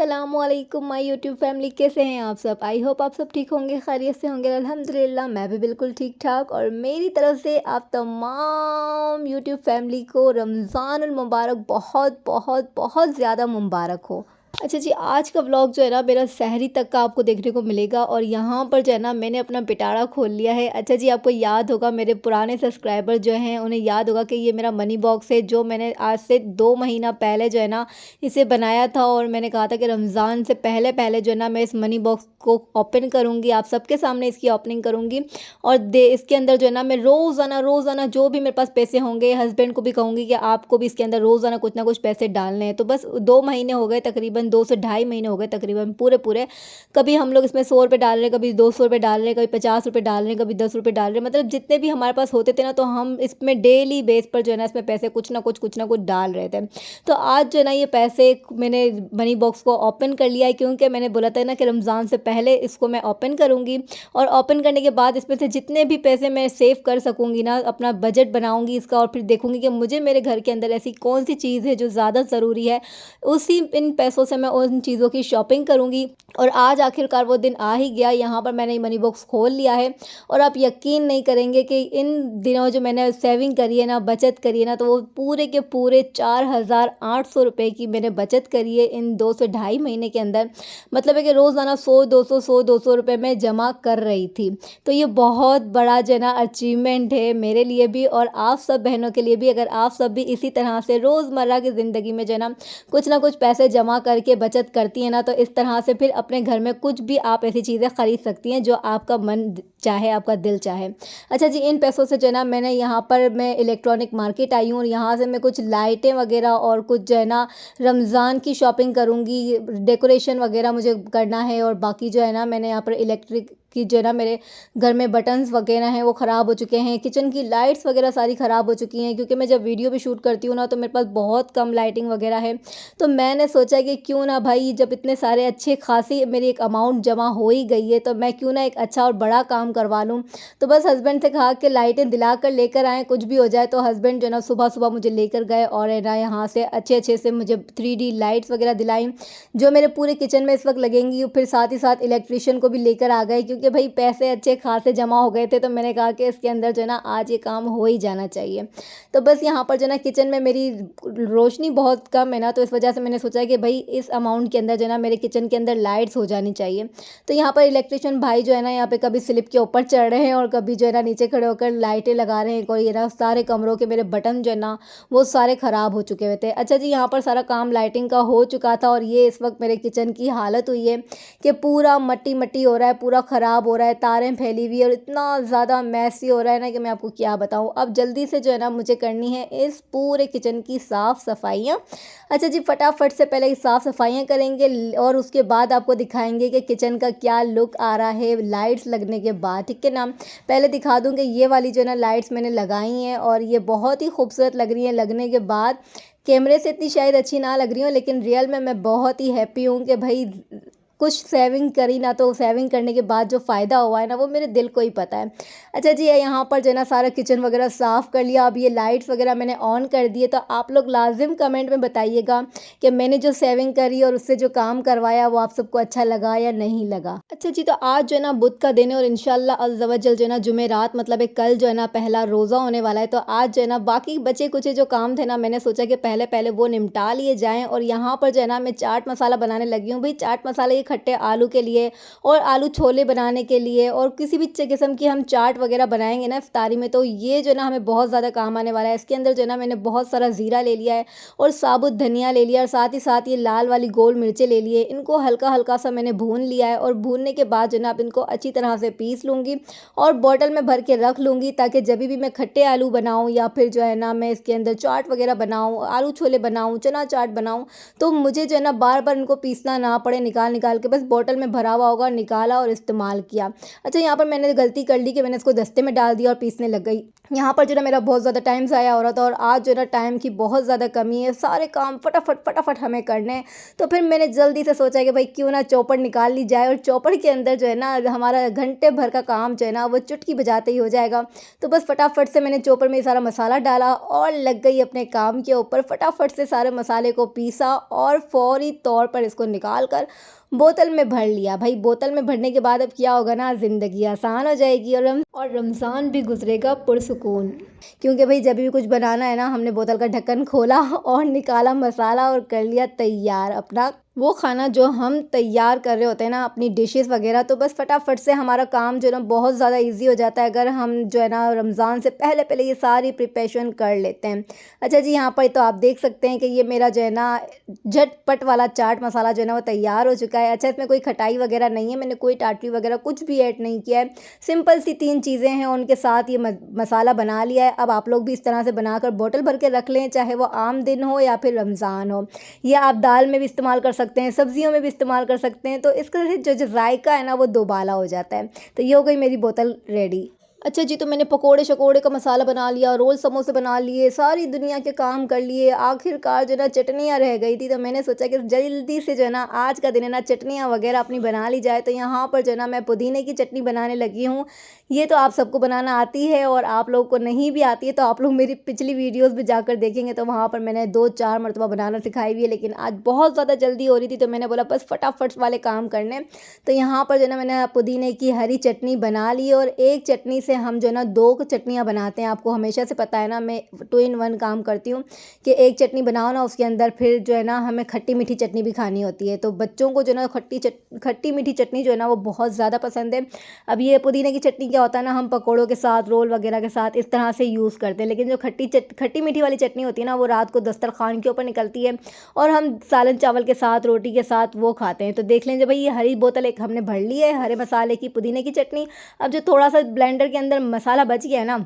अस्सलामुअलैकुम my YouTube family, कैसे हैं आप सब। आई होप आप सब ठीक होंगे, खैरियत से होंगे। अल्हम्दुलिल्लाह मैं भी बिल्कुल ठीक ठाक। और मेरी तरफ से आप तमाम यूट्यूब फैमिली को रमज़ानुल मुबारक बहुत बहुत बहुत ज़्यादा मुबारक हो। अच्छा जी, आज का व्लॉग जो है ना मेरा सहरी तक का आपको देखने को मिलेगा। और यहाँ पर जो है ना मैंने अपना पिटारा खोल लिया है। अच्छा जी, आपको याद होगा, मेरे पुराने सब्सक्राइबर जो हैं उन्हें याद होगा कि ये मेरा मनी बॉक्स है, जो मैंने आज से 2 महीना पहले जो है ना इसे बनाया था। और मैंने कहा था कि रमज़ान से पहले पहले जो है ना मैं इस मनी बॉक्स को ओपन करूँगी, आप सबके सामने इसकी ओपनिंग करूँगी। और इसके अंदर जो है ना मैं रोज़ाना रोज़ाना जो भी मेरे पास पैसे होंगे, हस्बैंड को भी कहूँगी कि आपको भी इसके अंदर रोज़ाना कुछ ना कुछ पैसे डालने हैं। तो बस 2 महीने हो गए, तकरीबन 2 से ढाई महीने हो गए तकरीबन पूरे। कभी हम लोग इसमें 100 रुपये डाल रहे हैं, कभी 200 रुपये डाल रहे हैं, कभी 50 रुपये डाल रहे हैं, कभी 10 रुपये डाल रहे हैं। मतलब जितने भी हमारे पास होते थे ना, तो हम इसमें डेली बेस पर जो है ना इसमें पैसे कुछ ना कुछ डाल रहे थे। तो आज जो है ना ये पैसे मैंने मनी बॉक्स को ओपन कर लिया है, क्योंकि मैंने बोला था ना कि रमज़ान से पहले इसको मैं ओपन करूँगी। और ओपन करने के बाद इसमें से जितने भी पैसे मैं सेव कर सकूँगी ना, अपना बजट बनाऊँगी इसका। और फिर देखूँगी कि मुझे मेरे घर के अंदर ऐसी कौन सी चीज़ है जो ज़्यादा ज़रूरी है, उसी इन पैसों से मैं उन चीज़ों की शॉपिंग करूँगी। और आज आखिरकार वो दिन आ ही गया। यहाँ पर मैंने मनी बॉक्स खोल लिया है। और आप यकीन नहीं करेंगे कि इन दिनों जो मैंने सेविंग करी है ना, बचत करी है ना, तो वो पूरे के पूरे 4,800 रुपये की मैंने बचत करी है इन 2 से ढाई महीने के अंदर। मतलब है कि रोज़ाना 100 200 रुपये मैं जमा कर रही थी। तो ये बहुत बड़ा जो है ना अचीवमेंट है मेरे लिए भी, और आप सब बहनों के लिए भी। अगर आप सब भी इसी तरह से रोज़मर्रा की ज़िंदगी में जो है ना कुछ पैसे जमा करके बचत करती हैं ना, तो इस तरह से फिर अपने घर में कुछ भी आप ऐसी चीज़ें ख़रीद सकती हैं जो आपका मन चाहे, आपका दिल चाहे। अच्छा जी, इन पैसों से जो है ना मैंने यहाँ पर मैं इलेक्ट्रॉनिक मार्केट आई हूँ, और यहाँ से मैं कुछ लाइटें वगैरह और कुछ जो है ना रमज़ान की शॉपिंग करूँगी। डेकोरेशन वगैरह मुझे करना है। और बाकी जो है ना मैंने यहाँ पर इलेक्ट्रिक की जो है ना मेरे घर में बटन्स वगैरह हैं वो ख़राब हो चुके हैं। किचन की लाइट्स वगैरह सारी ख़राब हो चुकी हैं, क्योंकि मैं जब वीडियो भी शूट करती हूँ ना तो मेरे पास बहुत कम लाइटिंग वगैरह है। तो मैंने सोचा कि क्यों ना भाई, जब इतने सारे अच्छे खासी मेरी एक अमाउंट जमा हो ही गई है, तो मैं क्यों ना एक अच्छा और बड़ा काम करवा लूँ। तो बस हस्बैंड से कहा कि लाइटें दिला कर लेकर आएँ, कुछ भी हो जाए। तो हस्बैंड जो है ना सुबह सुबह मुझे लेकर गए, और है ना यहाँ से अच्छे अच्छे से मुझे 3D लाइट्स वगैरह दिलाई, जो मेरे पूरे किचन में इस वक्त लगेंगी। फिर साथ ही साथ इलेक्ट्रिशियन को भी लेकर आ गए, क्योंकि भाई पैसे अच्छे खासे जमा हो गए थे। तो मैंने कहा कि इसके अंदर जो है ना आज ये काम हो ही जाना चाहिए। तो बस यहाँ पर जो है ना किचन में मेरी रोशनी बहुत कम है ना, तो इस वजह से मैंने सोचा कि भाई इस अमाउंट के अंदर जो है ना मेरे किचन के अंदर लाइट्स हो जानी चाहिए। तो यहाँ पर इलेक्ट्रिशियन भाई जो है ना यहाँ पे कभी स्लिप के ऊपर चढ़ रहे हैं, और कभी जो है ना नीचे खड़े होकर लाइटें लगा रहे हैं। कोई ये ना सारे कमरों के मेरे बटन जो है ना वो सारे ख़राब हो चुके हुए थे। अच्छा जी, यहाँ पर सारा काम लाइटिंग का हो चुका था, और ये इस वक्त मेरे किचन की हालत हुई है कि पूरा मट्टी मट्टी हो रहा है, पूरा ख़राब हो रहा है, तारें फैली हुई है, और इतना ज़्यादा मैसी हो रहा है ना कि मैं आपको क्या बताऊँ। अब जल्दी से जो है ना मुझे करनी है इस पूरे किचन की साफ़ सफाइयाँ। अच्छा जी, फटाफट से पहले साफ़ सफाइयाँ करेंगे, और उसके बाद आपको दिखाएंगे कि किचन का क्या लुक आ रहा है लाइट्स लगने के बाद, ठीक है ना। पहले दिखा दूँ कि ये वाली जो है ना लाइट्स मैंने लगाई हैं, और ये बहुत ही खूबसूरत लग रही हैं लगने के बाद। कैमरे से इतनी शायद अच्छी ना लग रही हूँ, लेकिन रियल में मैं बहुत ही हैप्पी हूँ कि भाई कुछ सेविंग करी ना, तो सेविंग करने के बाद जो फ़ायदा हुआ है ना वो मेरे दिल को ही पता है। अच्छा जी, यहाँ पर जो है ना सारा किचन वगैरह साफ़ कर लिया। अब ये लाइट्स वगैरह मैंने ऑन कर दिए। तो आप लोग लाजिम कमेंट में बताइएगा कि मैंने जो सेविंग करी और उससे जो काम करवाया वो आप सबको अच्छा लगा या नहीं लगा। अच्छा जी, तो आज जो है ना बुध का दिन है, और इंशाल्लाह अज़्ज़ व जल जो है ना जुमेरात मतलब एक कल जो है ना पहला रोज़ा होने वाला है। तो आज जो है ना बाकी बचे कुछ जो काम थे ना, मैंने सोचा कि पहले पहले वो निपटा लिए जाएँ। और यहाँ पर जो है ना मैं चाट मसाला बनाने लगी हूँ। भाई चाट मसाला ये खट्टे आलू के लिए, और आलू छोले बनाने के लिए, और किसी भी किस्म की हम चाट वगैरह बनाएंगे ना इफ्तारी में, तो ये जो है ना हमें बहुत ज़्यादा काम आने वाला है। इसके अंदर जो है ना मैंने बहुत सारा ज़ीरा ले लिया है, और साबुत धनिया ले लिया, और साथ ही साथ ये लाल वाली गोल मिर्चें ले लिए। इनको हल्का हल्का सा मैंने भून लिया है, और भूनने के बाद जो है ना अब इनको अच्छी तरह से पीस लूँगी, और बॉटल में भर के रख लूँगी, ताकि जब भी मैं खट्टे आलू बनाऊँ, या फिर जो है ना मैं इसके अंदर चाट वगैरह बनाऊँ, आलू छोले बनाऊँ, चना चाट बनाऊँ, तो मुझे जो है ना बार बार इनको पीसना ना पड़े, निकाल निकाल के बस बॉटल में भरा हुआ होगा, निकाला और इस्तेमाल किया। अच्छा, यहाँ पर मैंने गलती कर ली कि मैंने इसको दस्ते में डाल दिया और पीसने लग गई। यहाँ पर जो ना मेरा बहुत ज़्यादा टाइम ज़ाया हो रहा था और आज जो ना टाइम की बहुत ज़्यादा कमी है, सारे काम फटाफट हमें करने हैं। तो फिर मैंने जल्दी से सोचा कि भाई क्यों ना चॉपर निकाल ली जाए और चॉपर के अंदर जो है ना हमारा घंटे भर का काम जो है ना वो चुटकी बजाते ही हो जाएगा। तो बस फटाफट से मैंने चॉपर में सारा मसाला डाला और लग गई अपने काम के ऊपर। फटाफट से सारे मसाले को पीसा और फौरी तौर पर इसको निकाल कर बोतल में भर लिया। भाई बोतल में भरने के बाद अब क्या होगा ना, ज़िंदगी आसान हो जाएगी और रमज़ान भी गुजरेगा पुरसुकून। क्योंकि भाई जब भी कुछ बनाना है ना, हमने बोतल का ढक्कन खोला और निकाला मसाला और कर लिया तैयार अपना वो खाना जो हम तैयार कर रहे होते हैं ना, अपनी डिशेस वगैरह। तो बस फटाफट से हमारा काम जो है ना बहुत ज़्यादा इजी हो जाता है अगर हम जो है ना रमज़ान से पहले पहले ये सारी प्रिपरेशन कर लेते हैं। अच्छा जी, यहाँ पर तो आप देख सकते हैं कि ये मेरा जो है ना झटपट वाला चाट मसाला जो है ना वो तैयार हो चुका है। अच्छा, इसमें कोई खटाई वगैरह नहीं है, मैंने कोई टाटरी वगैरह कुछ भी ऐड नहीं किया है। सिंपल सी 3 चीज़ें हैं, उनके साथ ये मसाला बना लिया है। अब आप लोग भी इस तरह से बनाकर बोतल भर के रख लें, चाहे वो आम दिन हो या फिर रमज़ान हो। या आप दाल में भी इस्तेमाल कर सकते हैं, सब्जियों में भी इस्तेमाल कर सकते हैं। तो इसका जो जायका है ना वो दोबाला हो जाता है। तो ये हो गई मेरी बोतल रेडी। अच्छा जी, तो मैंने पकोड़े शकोड़े का मसाला बना लिया, रोल समोसे बना लिए, सारी दुनिया के काम कर लिए। आखिरकार जो है ना चटनियाँ रह गई थी, तो मैंने सोचा कि जल्दी से जो है ना आज का दिन है ना चटनियाँ वगैरह अपनी बना ली जाए। तो यहाँ पर जो है ना मैं पुदीने की चटनी बनाने लगी हूँ। ये तो आप सबको बनाना आती है और आप लोगों को नहीं भी आती है तो आप लोग मेरी पिछली वीडियोज़ भी जाकर देखेंगे, तो वहाँ पर मैंने 2-4 मरतबा बनाना सिखाई हुई है। लेकिन आज बहुत ज़्यादा जल्दी हो रही थी तो मैंने बोला बस फटाफट वाले काम करने। तो यहाँ पर जो है ना मैंने पुदीने की हरी चटनी बना ली और एक चटनी से हम जो है ना 2 चटनियाँ बनाते हैं। आपको हमेशा से पता है ना, मैं 2 in 1 काम करती हूँ कि एक चटनी बनाओ ना, उसके अंदर फिर जो है ना हमें खट्टी मीठी चटनी भी खानी होती है। तो बच्चों को जो है ना खट्टी मीठी चटनी जो है ना वो बहुत ज़्यादा पसंद है। अब ये पुदीने की चटनी क्या होता है ना, हम पकौड़ों के साथ, रोल वगैरह के साथ इस तरह से यूज़ करते हैं। लेकिन जो खट्टी मीठी वाली चटनी होती है ना, वो रात को दस्तरखान के ऊपर निकलती है और हम सालन चावल के साथ, रोटी के साथ वो खाते हैं। तो देख लेंगे भाई, ये हरी बोतल एक हमने भर ली है हरे मसाले की पुदीने की चटनी। अब जो थोड़ा सा ब्लेंडर के अंदर मसाला बच गया है ना,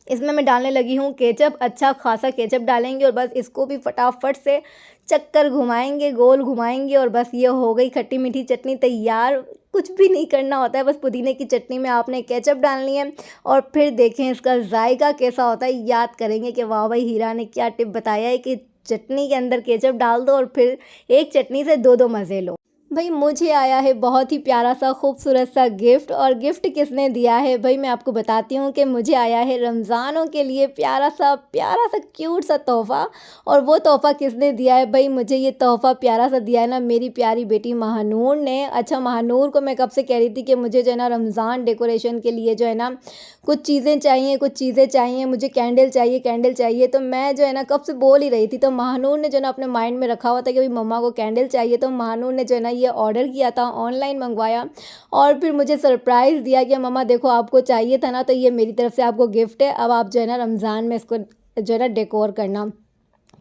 इसमें मैं डालने लगी हूँ केचप। अच्छा खासा केचप डालेंगे और बस इसको भी फटाफट से चक्कर घुमाएंगे, गोल घुमाएंगे और बस ये हो गई खट्टी मीठी चटनी तैयार। कुछ भी नहीं करना होता है, बस पुदीने की चटनी में आपने केचप डालनी है और फिर देखें इसका जायका कैसा होता है। याद करेंगे कि वाह भाई, हीरा ने क्या टिप बताया है कि चटनी के अंदर केचप डाल दो और फिर एक चटनी से 2-2 मज़े लो। भाई मुझे आया है बहुत ही प्यारा सा खूबसूरत सा गिफ्ट। और गिफ्ट किसने दिया है भाई, मैं आपको बताती हूँ कि मुझे आया है रमज़ानों के लिए प्यारा सा क्यूट सा तोहफ़ा। और वो तोहफ़ा किसने दिया है भाई, मुझे ये तोहफ़ा प्यारा सा दिया है ना मेरी प्यारी बेटी महानूर ने। अच्छा, महानूर को मैं कब से कह रही थी कि मुझे जो है ना रमज़ान डेकोरेशन के लिए जो है ना कुछ चीज़ें चाहिए, मुझे कैंडल चाहिए। तो मैं जो है ना कब से बोल ही रही थी। तो महानूर ने जो है ना अपने माइंड में रखा हुआ था कि भाई मम्मा को कैंडल चाहिए। तो महानूर ने जो है ना ये ऑर्डर किया था, ऑनलाइन मंगवाया और फिर मुझे सरप्राइज़ दिया कि मम्मा देखो आपको चाहिए था ना, तो ये मेरी तरफ से आपको गिफ्ट है। अब आप जो है ना रमज़ान में इसको जो है ना डेकोर करना।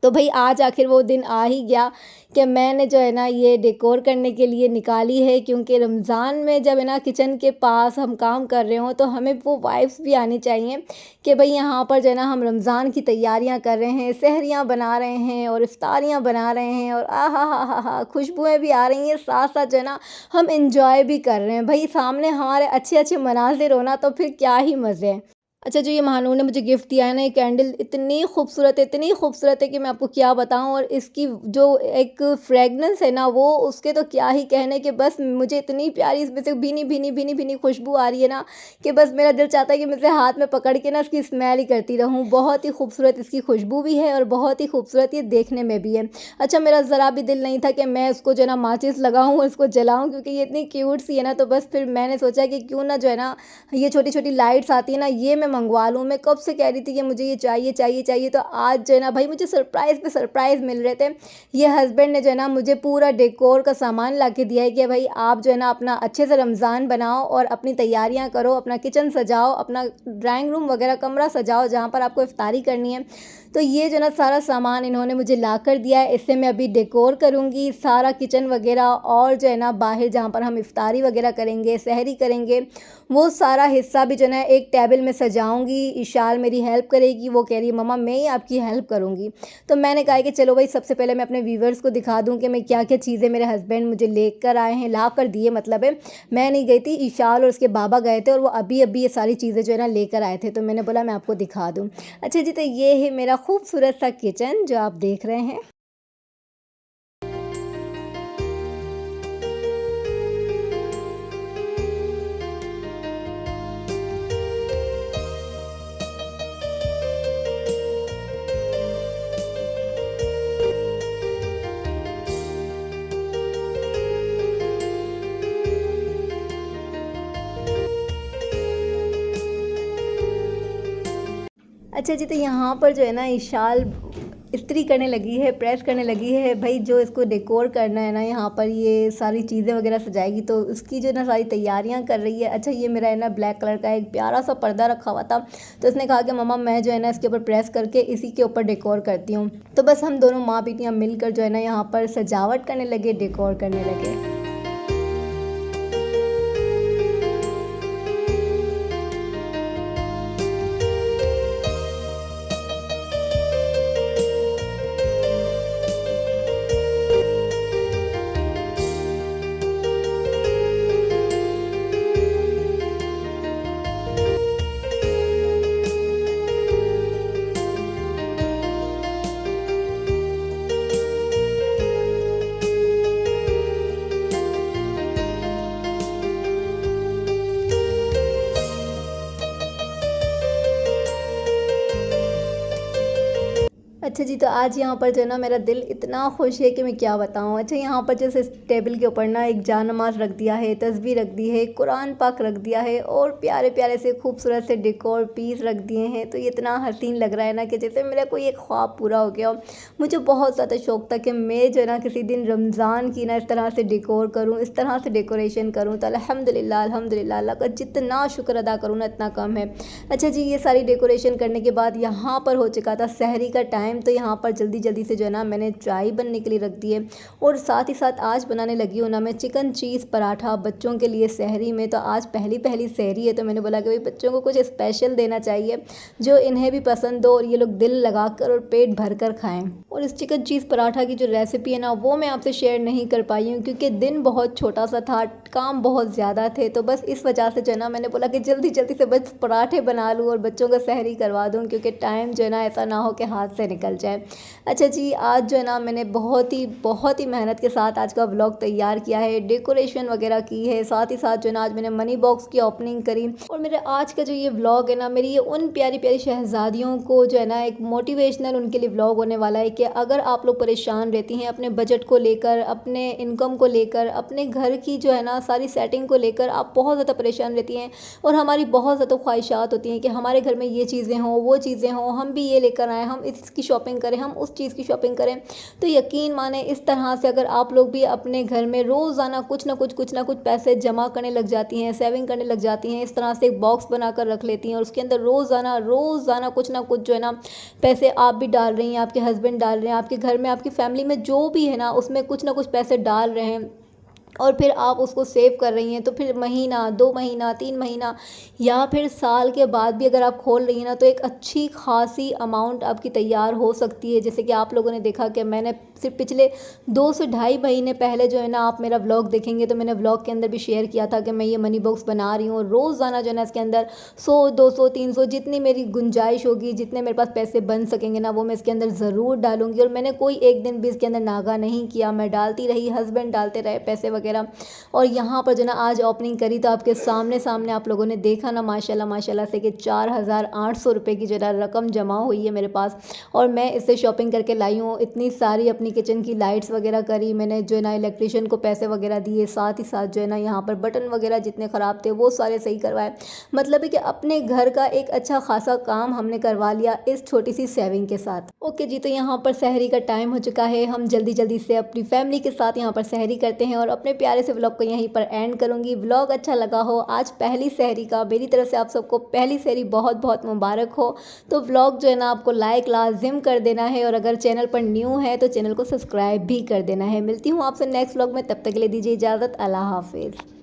तो भाई आज आखिर वो दिन आ ही गया कि मैंने जो है ना ये डेकोर करने के लिए निकाली है। क्योंकि रमज़ान में जब है ना किचन के पास हम काम कर रहे हों तो हमें वो वाइब्स भी आनी चाहिए कि भाई यहाँ पर जो है ना हम रमज़ान की तैयारियाँ कर रहे हैं, सहरियाँ बना रहे हैं और इफ्तारियाँ बना रहे हैं और हा खुशबुएँ भी आ रही हैं, साथ साथ जो है ना हम इंजॉय भी कर रहे हैं। भाई सामने हमारे अच्छे अच्छे मनाजिर हो ना, तो फिर क्या ही मज़े हैं। अच्छा, जो ये महानूर ने मुझे गिफ्ट दिया है ना, ये कैंडल इतनी खूबसूरत है कि मैं आपको क्या बताऊं। और इसकी जो एक फ्रेगनेंस है ना, वो उसके तो क्या ही कहने कि बस मुझे इतनी प्यारी इसमें से भीनी खुशबू आ रही है ना कि बस मेरा दिल चाहता है कि मैं इसे हाथ में पकड़ के ना इसकी स्मेल ही करती रहूं। बहुत ही खूबसूरत इसकी खुशबू भी है और बहुत ही खूबसूरत ये देखने में भी है। अच्छा, मेरा ज़रा भी दिल नहीं था कि मैं इसको जो है ना माचिस लगाऊँ और इसको जलाऊँ, क्योंकि ये इतनी क्यूट सी है ना। तो बस फिर मैंने सोचा कि क्यों ना जो है ना ये छोटी छोटी लाइट्स आती है ना, ये मैं मंगवा लूँ। मैं कब से कह रही थी कि मुझे ये चाहिए। तो आज जो है ना भाई मुझे सरप्राइज़ पे सरप्राइज़ मिल रहे थे। ये हस्बैंड ने जो है ना मुझे पूरा डेकोर का सामान ला के दिया है कि भाई आप जो है ना अपना अच्छे से रमज़ान बनाओ और अपनी तैयारियां करो, अपना किचन सजाओ, अपना ड्राइंग रूम वगैरह कमरा सजाओ जहाँ पर आपको इफ्तारी करनी है। तो ये जो ना सारा सामान इन्होंने मुझे ला कर दिया है। इससे मैं अभी डेकोर करूँगी सारा किचन वगैरह और जो है ना बाहर जहाँ पर हम इफ्तारी वगैरह करेंगे, सहरी करेंगे, वो सारा हिस्सा भी जो है ना एक टेबल में सजा जाऊँगी, इशाल मेरी हेल्प करेगी। वो कह रही है मम्मा मैं ही आपकी हेल्प करूँगी। तो मैंने कहा कि चलो भाई सबसे पहले मैं अपने व्यूअर्स को दिखा दूँ कि मैं क्या-क्या चीज़ें मेरे हस्बैंड मुझे लेकर आए हैं, ला कर दिए मतलब है। मैं नहीं गई थी, इशाल और उसके बाबा गए थे और वो अभी-अभी ये सारी चीज़ें जो है ना लेकर आए थे। तो मैंने बोला मैं आपको दिखा दूँ। अच्छा जी, तो ये है मेरा खूबसूरत सा किचन जो आप देख रहे हैं। अच्छा जी, तो यहाँ पर जो है ना इशाल इस्त्री करने लगी है, प्रेस करने लगी है। भई जो इसको डेकोर करना है ना, यहाँ पर ये सारी चीज़ें वगैरह सजाएगी तो उसकी जो ना सारी तैयारियाँ कर रही है। अच्छा ये मेरा है ना ब्लैक कलर का एक प्यारा-सा पर्दा रखा हुआ था, तो इसने कहा कि मम्मा मैं जो है ना इसके ऊपर प्रेस करके इसी के ऊपर डेकोर करती हूँ। तो बस हम दोनों माँ-बेटियाँ मिलकर जो है ना यहाँ पर सजावट करने लगे, डेकोर करने लगे। अच्छा जी, तो आज यहाँ पर जो है ना मेरा दिल इतना खुश है कि मैं क्या बताऊँ। अच्छा यहाँ पर जैसे इस टेबल के ऊपर ना एक जानमाज़ रख दिया है, तस्बीह रख दी है, कुरान पाक रख दिया है और प्यारे-प्यारे से खूबसूरत से डेकोर पीस रख दिए हैं। तो ये इतना हसीन लग रहा है ना कि जैसे मेरा कोई एक ख्वाब पूरा हो गया हो। मुझे बहुत ज़्यादा शौक था कि मैं जो है ना किसी दिन रमज़ान की ना इस तरह से डेकोर करूँ, इस तरह से डेकोरेशन करूँ। तो अल्हम्दुलिल्लाह अल्हम्दुलिल्लाह अल्लाह का जितना शुक्र अदा करूँ ना इतना कम है। अच्छा जी, ये सारी डेकोरेशन करने के बाद यहाँ पर हो चुका था सहरी का टाइम। तो यहाँ पर जल्दी-जल्दी से जो है ना मैंने चाय बनने के लिए रख दी है और साथ ही साथ आज बनाने लगी हूँ ना मैं चिकन चीज़ पराठा बच्चों के लिए सहरी में। तो आज पहली सहरी है तो मैंने बोला कि भाई बच्चों को कुछ स्पेशल देना चाहिए जो इन्हें भी पसंद हो और ये लोग दिल लगाकर और पेट भर कर खाएँ। और इस चिकन चीज़ पराठा की जो रेसिपी है ना वो मैं आपसे शेयर नहीं कर पाई हूँ क्योंकि दिन बहुत छोटा सा था, काम बहुत ज़्यादा थे। तो बस इस वजह से जो है ना मैंने बोला कि जल्दी-जल्दी से बस पराठे बना लूँ और बच्चों को सहरी करवा दूँ क्योंकि टाइम जो है ना ऐसा ना हो कि हाथ से निकल जाए। अच्छा जी, आज जो है ना मैंने बहुत ही मेहनत के साथ आज का व्लॉग तैयार किया है, डेकोरेशन वगैरह की है, साथ ही साथ जो है ना आज मैंने मनी बॉक्स की ओपनिंग करी। और मेरे आज का जो ये व्लॉग है ना मेरी ये उन प्यारी-प्यारी शहज़ादियों को जो है ना एक मोटिवेशनल उनके लिए व्लॉग होने वाला है कि अगर आप लोग परेशान रहती हैं अपने बजट को लेकर, अपने इनकम को लेकर, अपने घर की जो है ना सारी सेटिंग को लेकर आप बहुत ज़्यादा परेशान रहती हैं और हमारी बहुत ज़्यादा ख्वाहिशात होती हैं कि हमारे घर में ये चीज़ें हों, वो चीज़ें हों, हम भी ये लेकर आएँ, हम इसकी शॉपिंग करें, हम उस चीज़ की शॉपिंग करें। तो यकीन माने इस तरह से अगर आप लोग भी अपने घर में रोज़ाना कुछ ना कुछ पैसे जमा करने लग जाती हैं, सेविंग करने लग जाती हैं, इस तरह से एक बॉक्स बनाकर रख लेती हैं और उसके अंदर रोज़ाना कुछ ना कुछ जो है ना पैसे आप भी डाल रही हैं, आपके हस्बैंड डाल रहे हैं, आपके घर में आपकी फैमिली में जो भी है ना उसमें कुछ ना कुछ पैसे डाल रहे हैं और फिर आप उसको सेव कर रही हैं। तो फिर महीना, 2 महीना, 3 महीना या फिर साल के बाद भी अगर आप खोल रही हैं ना तो एक अच्छी खासी अमाउंट आपकी तैयार हो सकती है। जैसे कि आप लोगों ने देखा कि मैंने सिर्फ पिछले 2 से ढाई महीने पहले जो है ना आप मेरा व्लॉग देखेंगे तो मैंने व्लॉग के अंदर भी शेयर किया था कि मैं ये मनी बॉक्स बना रही हूँ और रोज़ाना जो है ना इसके अंदर 100, 200, 300 जितनी मेरी गुंजाइश होगी, जितने मेरे पास पैसे बन सकेंगे ना वो मैं इसके अंदर ज़रूर डालूँगी। और मैंने कोई एक दिन भी इसके अंदर नागा नहीं किया, मैं डालती रही, हस्बैंड डालते रहे पैसे वगैरह। और यहाँ पर जो ना आज ओपनिंग करी तो आपके सामने आप लोगों ने देखा ना माशाल्लाह से कि 4,800 रुपये की जो ना रकम जमा हुई है मेरे पास और मैं इससे शॉपिंग करके लाई हूँ। इतनी सारी अपनी किचन की लाइट्स वगैरह करी, मैंने जो है ना इलेक्ट्रिशियन को पैसे वगैरह दिए, साथ ही साथ जो है ना यहाँ पर बटन वगैरह जितने ख़राब थे वो सारे सही करवाए। मतलब है कि अपने घर का एक अच्छा खासा काम हमने करवा लिया इस छोटी सी सेविंग के साथ। ओके जी, तो यहाँ पर सहरी का टाइम हो चुका है, हम जल्दी से अपनी फैमिली के साथ यहाँ पर सहरी करते हैं और अपने प्यारे से व्लॉग को यहीं पर एंड करूँगी। व्लॉग अच्छा लगा हो, आज पहली सहरी का मेरी तरफ से आप सबको पहली सहरी बहुत मुबारक हो। तो व्लॉग जो है ना आपको लाइक लाजिम कर देना है और अगर चैनल पर न्यू है तो चैनल को सब्सक्राइब भी कर देना है। मिलती हूँ आपसे नेक्स्ट व्लॉग में, तब तक के लिए दीजिए इजाज़त। अल्लाह हाफिज़।